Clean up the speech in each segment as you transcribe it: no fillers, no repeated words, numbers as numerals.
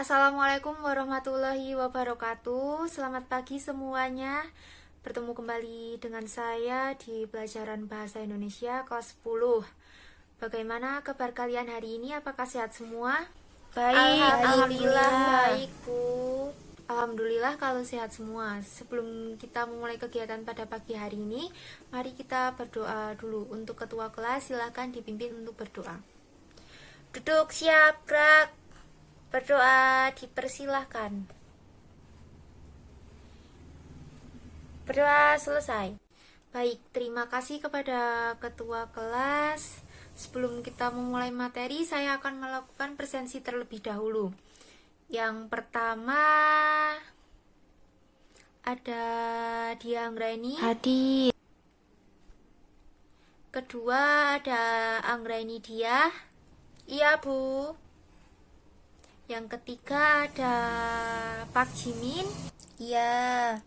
Assalamualaikum warahmatullahi wabarakatuh. Selamat pagi semuanya. Bertemu kembali dengan saya di pelajaran Bahasa Indonesia kelas 10. Bagaimana kabar kalian hari ini? Apakah sehat semua? Alhamdulillah. Baik, Bu. Alhamdulillah kalau sehat semua. Sebelum kita memulai kegiatan pada pagi hari ini, mari kita berdoa dulu. Untuk ketua kelas, silakan dipimpin untuk berdoa. Duduk siap, gerak. Berdoa dipersilahkan. Berdoa selesai. Baik, terima kasih kepada ketua kelas. Sebelum kita memulai materi, saya akan melakukan presensi terlebih dahulu. Yang pertama ada Dia Anggraini. Hadir. Kedua ada Anggraini Dia. Iya, Bu. Yang ketiga ada Pak Jimin. Iya.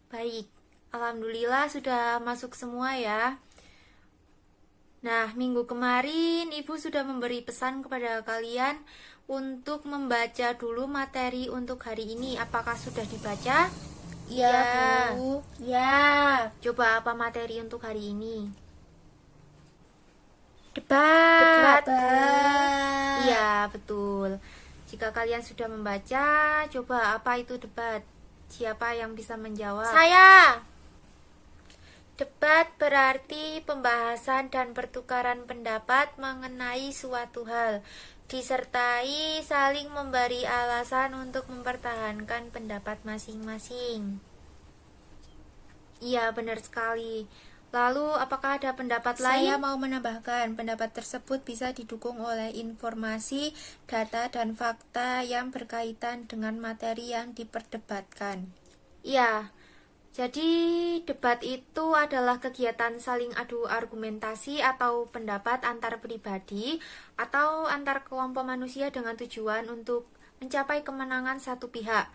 Baik, alhamdulillah sudah masuk semua ya. Nah, minggu kemarin Ibu sudah memberi pesan kepada kalian untuk membaca dulu materi untuk hari ini. Apakah sudah dibaca? Iya, Bu. Ya. Coba apa materi untuk hari ini? Debat. Iya, betul. Jika kalian sudah membaca, coba apa itu debat? Siapa yang bisa menjawab? Saya. Debat berarti pembahasan dan pertukaran pendapat mengenai suatu hal, disertai saling memberi alasan untuk mempertahankan pendapat masing-masing. Iya, benar sekali. Lalu, apakah ada pendapat lain? Saya mau menambahkan, pendapat tersebut bisa didukung oleh informasi, data, dan fakta yang berkaitan dengan materi yang diperdebatkan. Iya, jadi debat itu adalah kegiatan saling adu argumentasi atau pendapat antar pribadi atau antar kelompok manusia dengan tujuan untuk mencapai kemenangan satu pihak.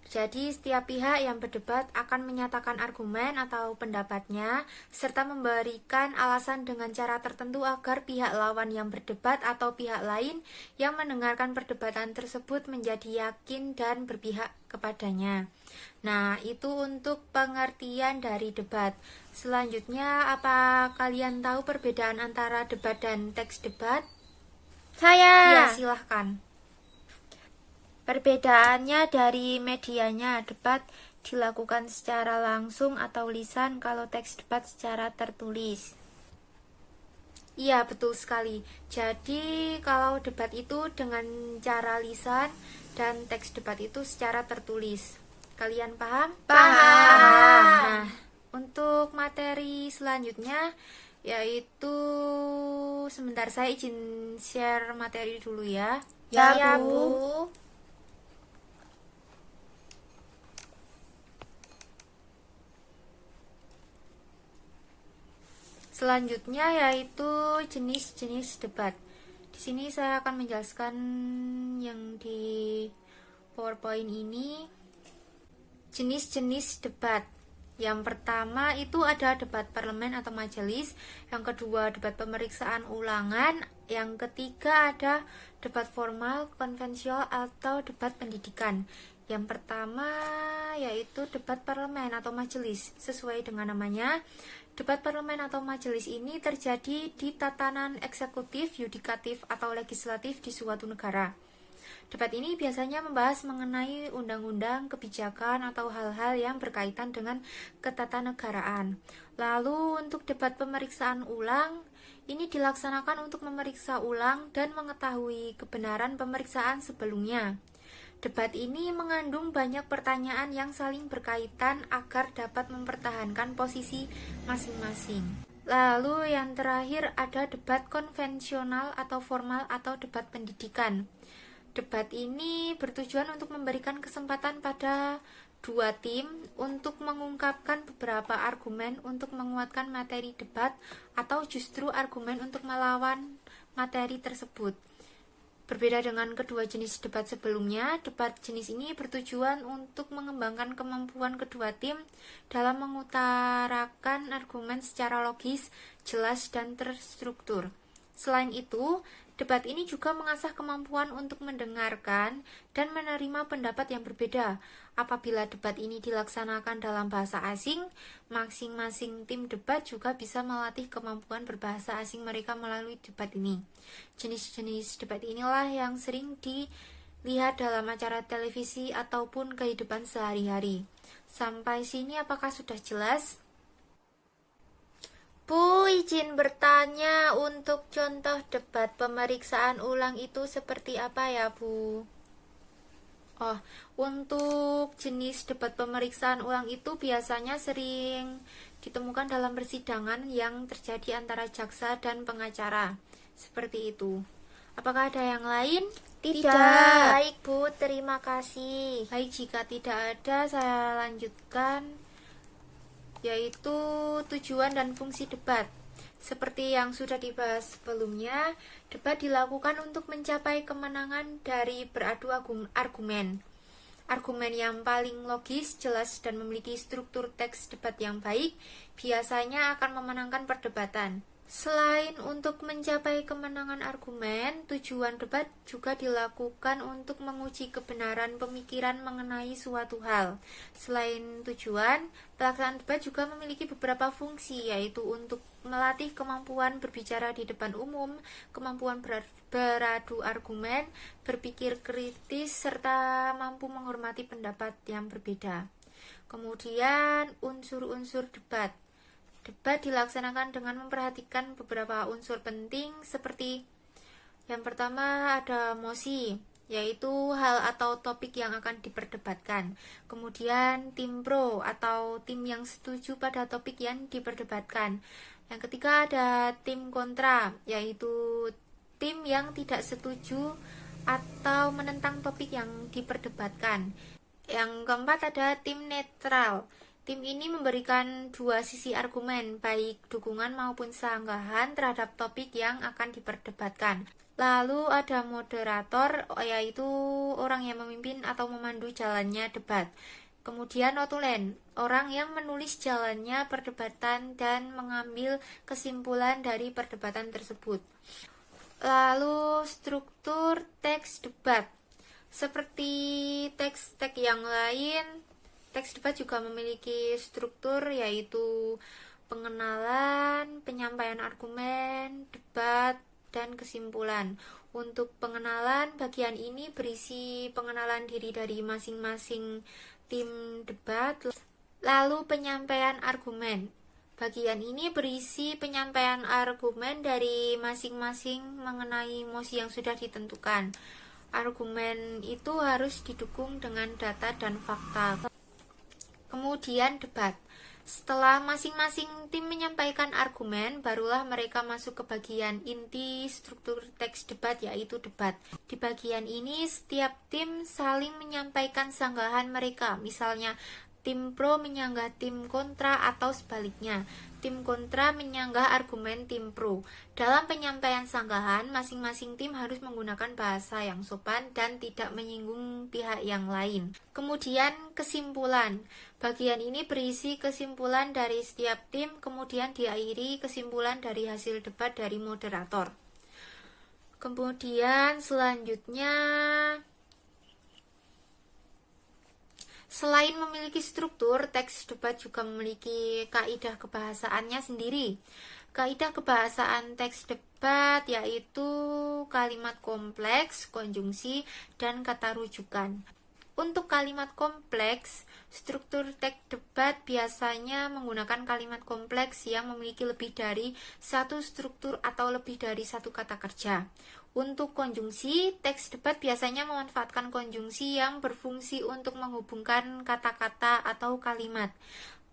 Jadi setiap pihak yang berdebat akan menyatakan argumen atau pendapatnya serta memberikan alasan dengan cara tertentu agar pihak lawan yang berdebat atau pihak lain yang mendengarkan perdebatan tersebut menjadi yakin dan berpihak kepadanya. Nah, itu untuk pengertian dari debat. Selanjutnya, apa kalian tahu perbedaan antara debat dan teks debat? Saya. Ya, silahkan. Perbedaannya dari medianya, debat dilakukan secara langsung atau lisan, kalau teks debat secara tertulis. Iya, betul sekali. Jadi, kalau debat itu dengan cara lisan dan teks debat itu secara tertulis. Kalian paham? Paham. Nah, untuk materi selanjutnya yaitu sebentar, saya izin share materi dulu ya. Ya, Bu. Selanjutnya yaitu jenis-jenis debat. Di sini saya akan menjelaskan yang di PowerPoint ini. Jenis-jenis debat. Yang pertama itu ada debat parlemen atau majelis, yang kedua debat pemeriksaan ulangan, yang ketiga ada debat formal, konvensional atau debat pendidikan. Yang pertama yaitu debat parlemen atau majelis. Sesuai dengan namanya, debat parlemen atau majelis ini terjadi di tatanan eksekutif, yudikatif, atau legislatif di suatu negara. Debat ini biasanya membahas mengenai undang-undang, kebijakan, atau hal-hal yang berkaitan dengan ketatanegaraan. Lalu untuk debat pemeriksaan ulang, ini dilaksanakan untuk memeriksa ulang dan mengetahui kebenaran pemeriksaan sebelumnya. Debat ini mengandung banyak pertanyaan yang saling berkaitan agar dapat mempertahankan posisi masing-masing. Lalu yang terakhir ada debat konvensional atau formal atau debat pendidikan. Debat ini bertujuan untuk memberikan kesempatan pada dua tim untuk mengungkapkan beberapa argumen untuk menguatkan materi debat atau justru argumen untuk melawan materi tersebut. Berbeda dengan kedua jenis debat sebelumnya, debat jenis ini bertujuan untuk mengembangkan kemampuan kedua tim dalam mengutarakan argumen secara logis, jelas, dan terstruktur. Selain itu, Debat ini juga mengasah kemampuan untuk mendengarkan dan menerima pendapat yang berbeda. Apabila debat ini dilaksanakan dalam bahasa asing, masing-masing tim debat juga bisa melatih kemampuan berbahasa asing mereka melalui debat ini. Jenis-jenis debat inilah yang sering dilihat dalam acara televisi ataupun kehidupan sehari-hari. Sampai sini apakah sudah jelas? Bu, izin bertanya, untuk contoh debat pemeriksaan ulang itu seperti apa ya, Bu? Oh, untuk jenis debat pemeriksaan ulang itu biasanya sering ditemukan dalam persidangan yang terjadi antara jaksa dan pengacara. Seperti itu. Apakah ada yang lain? Tidak. Baik, Bu, terima kasih. Baik, jika tidak ada, saya lanjutkan, yaitu tujuan dan fungsi debat. Seperti yang sudah dibahas sebelumnya, debat dilakukan untuk mencapai kemenangan dari beradu argumen. Argumen yang paling logis, jelas, dan memiliki struktur teks debat yang baik biasanya akan memenangkan perdebatan. Selain untuk mencapai kemenangan argumen, tujuan debat juga dilakukan untuk menguji kebenaran pemikiran mengenai suatu hal. Selain tujuan, pelaksanaan debat juga memiliki beberapa fungsi, yaitu untuk melatih kemampuan berbicara di depan umum, kemampuan beradu argumen, berpikir kritis, serta mampu menghormati pendapat yang berbeda. Kemudian, unsur-unsur debat. Debat dilaksanakan dengan memperhatikan beberapa unsur penting seperti yang pertama ada mosi, yaitu hal atau topik yang akan diperdebatkan. Kemudian tim pro atau tim yang setuju pada topik yang diperdebatkan. Yang ketiga ada tim kontra, yaitu tim yang tidak setuju atau menentang topik yang diperdebatkan. Yang keempat ada tim netral. Tim ini memberikan dua sisi argumen, baik dukungan maupun sanggahan terhadap topik yang akan diperdebatkan. Lalu ada moderator, yaitu orang yang memimpin atau memandu jalannya debat. Kemudian notulen, orang yang menulis jalannya perdebatan dan mengambil kesimpulan dari perdebatan tersebut. Lalu struktur teks debat. Seperti teks-teks yang lain, teks debat juga memiliki struktur, yaitu pengenalan, penyampaian argumen, debat, dan kesimpulan. Untuk pengenalan, bagian ini berisi pengenalan diri dari masing-masing tim debat. Lalu penyampaian argumen. Bagian ini berisi penyampaian argumen dari masing-masing mengenai mosi yang sudah ditentukan. Argumen itu harus didukung dengan data dan fakta. Kemudian debat. Setelah masing-masing tim menyampaikan argumen, barulah mereka masuk ke bagian inti struktur teks debat, yaitu debat. Di bagian ini, setiap tim saling menyampaikan sanggahan mereka. Misalnya, tim pro menyanggah tim kontra atau sebaliknya. Tim kontra menyanggah argumen tim pro. Dalam penyampaian sanggahan, masing-masing tim harus menggunakan bahasa yang sopan dan tidak menyinggung pihak yang lain. Kemudian kesimpulan. Bagian ini berisi kesimpulan dari setiap tim, kemudian diakhiri kesimpulan dari hasil debat dari moderator. Kemudian selanjutnya, selain memiliki struktur, teks debat juga memiliki kaidah kebahasaannya sendiri. Kaidah kebahasaan teks debat yaitu kalimat kompleks, konjungsi, dan kata rujukan. Untuk kalimat kompleks, struktur teks debat biasanya menggunakan kalimat kompleks yang memiliki lebih dari satu struktur atau lebih dari satu kata kerja. Untuk konjungsi, teks debat biasanya memanfaatkan konjungsi yang berfungsi untuk menghubungkan kata-kata atau kalimat.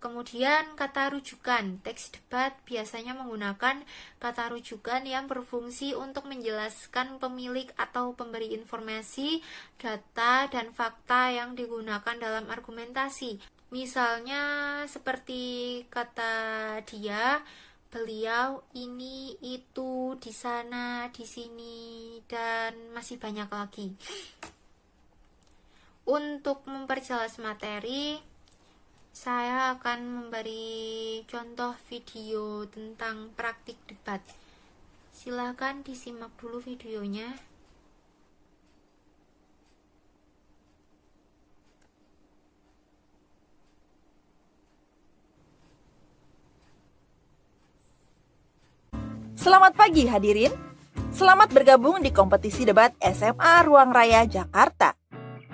Kemudian kata rujukan. Teks debat biasanya menggunakan kata rujukan yang berfungsi untuk menjelaskan pemilik atau pemberi informasi, data, dan fakta yang digunakan dalam argumentasi. Misalnya seperti kata dia, beliau, ini, itu, di sana, di sini, dan masih banyak lagi. Untuk memperjelas materi, saya akan memberi contoh video tentang praktik debat. Silahkan disimak dulu videonya. Selamat pagi hadirin. Selamat bergabung di kompetisi debat SMA Ruang Raya Jakarta.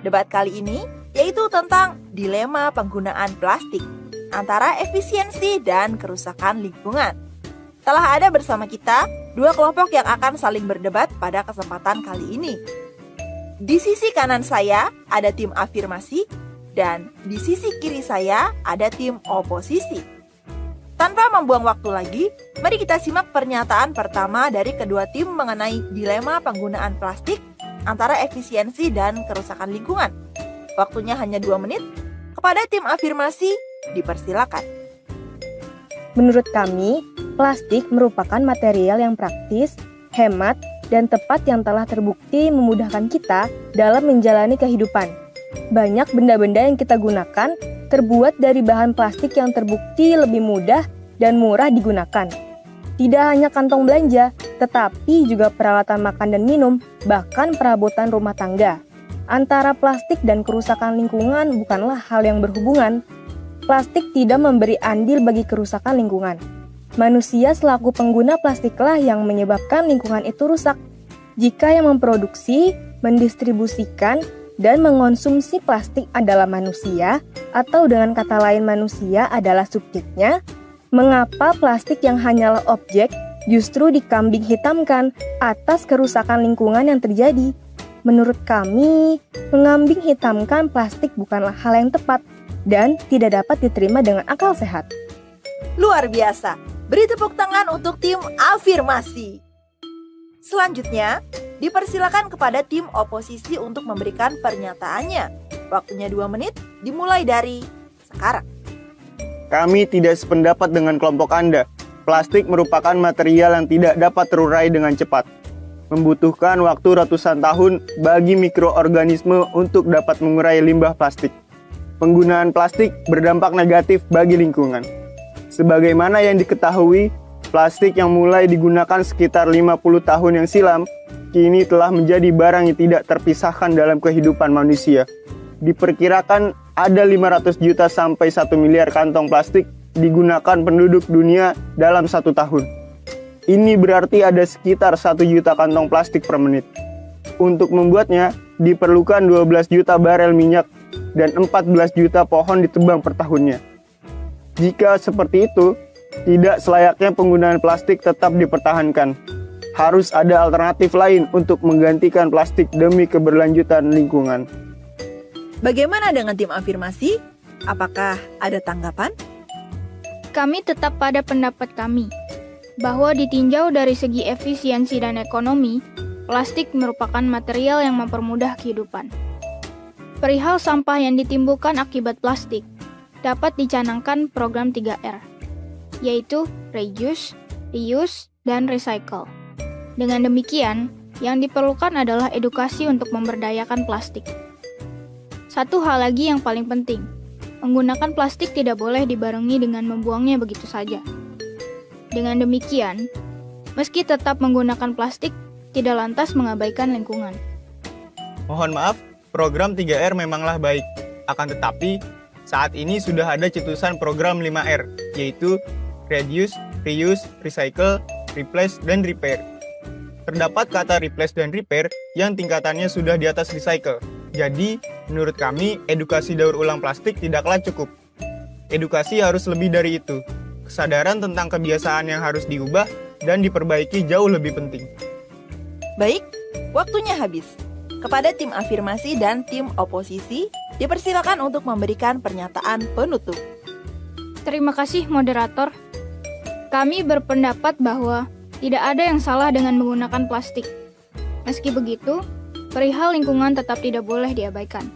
Debat kali ini yaitu tentang dilema penggunaan plastik antara efisiensi dan kerusakan lingkungan. Telah ada bersama kita dua kelompok yang akan saling berdebat pada kesempatan kali ini. Di sisi kanan saya ada tim afirmasi dan di sisi kiri saya ada tim oposisi. Tanpa membuang waktu lagi, mari kita simak pernyataan pertama dari kedua tim mengenai dilema penggunaan plastik antara efisiensi dan kerusakan lingkungan. Waktunya hanya 2 menit. Kepada tim afirmasi, dipersilakan. Menurut kami, plastik merupakan material yang praktis, hemat, dan tepat yang telah terbukti memudahkan kita dalam menjalani kehidupan. Banyak benda-benda yang kita gunakan terbuat dari bahan plastik yang terbukti lebih mudah dan murah digunakan. Tidak hanya kantong belanja, tetapi juga peralatan makan dan minum, bahkan perabotan rumah tangga. Antara plastik dan kerusakan lingkungan bukanlah hal yang berhubungan. Plastik tidak memberi andil bagi kerusakan lingkungan. Manusia selaku pengguna plastiklah yang menyebabkan lingkungan itu rusak. Jika yang memproduksi, mendistribusikan, dan mengonsumsi plastik adalah manusia, atau dengan kata lain manusia adalah subjeknya, mengapa plastik yang hanyalah objek justru dikambing hitamkan atas kerusakan lingkungan yang terjadi? Menurut kami, mengambing hitamkan plastik bukanlah hal yang tepat dan tidak dapat diterima dengan akal sehat. Luar biasa. Beri tepuk tangan untuk tim afirmasi. Selanjutnya, dipersilakan kepada tim oposisi untuk memberikan pernyataannya. Waktunya 2 menit, dimulai dari sekarang. Kami tidak sependapat dengan kelompok Anda. Plastik merupakan material yang tidak dapat terurai dengan cepat. Membutuhkan waktu ratusan tahun bagi mikroorganisme untuk dapat mengurai limbah plastik. Penggunaan plastik berdampak negatif bagi lingkungan. Sebagaimana yang diketahui, plastik yang mulai digunakan sekitar 50 tahun yang silam, kini telah menjadi barang yang tidak terpisahkan dalam kehidupan manusia. Diperkirakan ada 500 juta sampai 1 miliar kantong plastik digunakan penduduk dunia dalam 1 tahun. Ini berarti ada sekitar 1 juta kantong plastik per menit. Untuk membuatnya, diperlukan 12 juta barel minyak dan 14 juta pohon ditebang per tahunnya. Jika seperti itu, tidak selayaknya penggunaan plastik tetap dipertahankan. Harus ada alternatif lain untuk menggantikan plastik demi keberlanjutan lingkungan. Bagaimana dengan tim afirmasi? Apakah ada tanggapan? Kami tetap pada pendapat kami, bahwa ditinjau dari segi efisiensi dan ekonomi, plastik merupakan material yang mempermudah kehidupan. Perihal sampah yang ditimbulkan akibat plastik, dapat dicanangkan program 3R, yaitu reuse, reuse, dan recycle. Dengan demikian, yang diperlukan adalah edukasi untuk memberdayakan plastik. Satu hal lagi yang paling penting, menggunakan plastik tidak boleh dibarengi dengan membuangnya begitu saja. Dengan demikian, meski tetap menggunakan plastik, tidak lantas mengabaikan lingkungan. Mohon maaf, program 3R memanglah baik. Akan tetapi, saat ini sudah ada cetusan program 5R, yaitu reduce, reuse, recycle, replace, dan repair. Terdapat kata replace dan repair yang tingkatannya sudah di atas recycle. Jadi, menurut kami, edukasi daur ulang plastik tidaklah cukup. Edukasi harus lebih dari itu. Kesadaran tentang kebiasaan yang harus diubah dan diperbaiki jauh lebih penting. Baik, waktunya habis. Kepada tim afirmasi dan tim oposisi, dipersilakan untuk memberikan pernyataan penutup. Terima kasih, moderator. Kami berpendapat bahwa tidak ada yang salah dengan menggunakan plastik. Meski begitu, perihal lingkungan tetap tidak boleh diabaikan.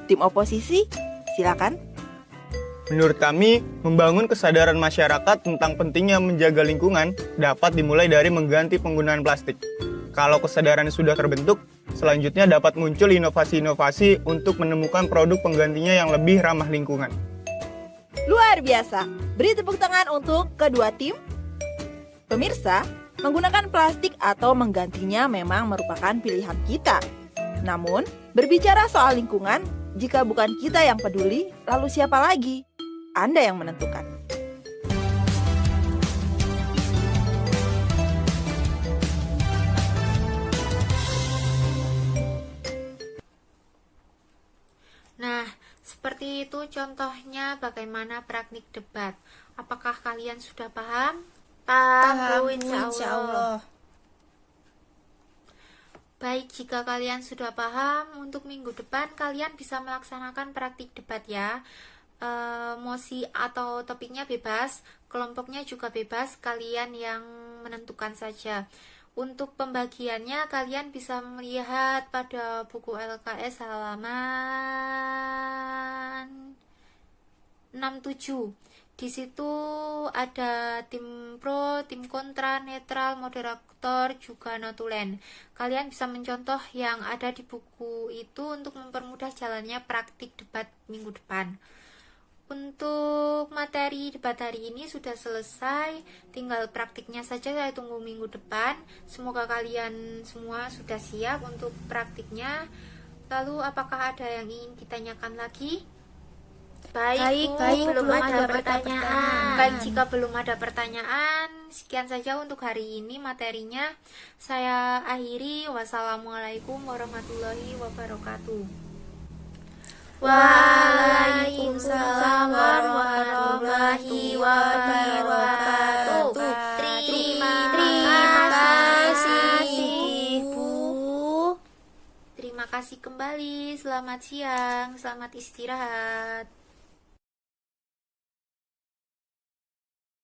Tim oposisi, silakan. Menurut kami, membangun kesadaran masyarakat tentang pentingnya menjaga lingkungan dapat dimulai dari mengganti penggunaan plastik. Kalau kesadaran sudah terbentuk, selanjutnya dapat muncul inovasi-inovasi untuk menemukan produk penggantinya yang lebih ramah lingkungan. Luar biasa. Beri tepuk tangan untuk kedua tim. Pemirsa, Menggunakan plastik atau menggantinya memang merupakan pilihan kita. Namun, berbicara soal lingkungan, jika bukan kita yang peduli, lalu siapa lagi? Anda yang menentukan. Nah, seperti itu contohnya bagaimana praktik debat. Apakah kalian sudah paham? Paham, insya insya Allah. Allah. Baik, jika kalian sudah paham, untuk minggu depan kalian bisa melaksanakan praktik debat ya. Mosi atau topiknya bebas, kelompoknya juga bebas, kalian yang menentukan saja. Untuk pembagiannya kalian bisa melihat pada buku LKS halaman 67. Di situ ada tim pro, tim kontra, netral, moderator, juga notulen. Kalian bisa mencontoh yang ada di buku itu untuk mempermudah jalannya praktik debat minggu depan. Untuk materi debat hari ini sudah selesai, tinggal praktiknya saja saya tunggu minggu depan. Semoga kalian semua sudah siap untuk praktiknya. Lalu apakah ada yang ingin ditanyakan lagi? Baik, belum ada pertanyaan. Baik, jika belum ada pertanyaan, sekian saja untuk hari ini materinya. Saya akhiri. Wassalamualaikum warahmatullahi wabarakatuh. Waalaikumsalam warahmatullahi wabarakatuh. Terima kasih, Bu. Terima kasih kembali. Selamat siang, selamat istirahat.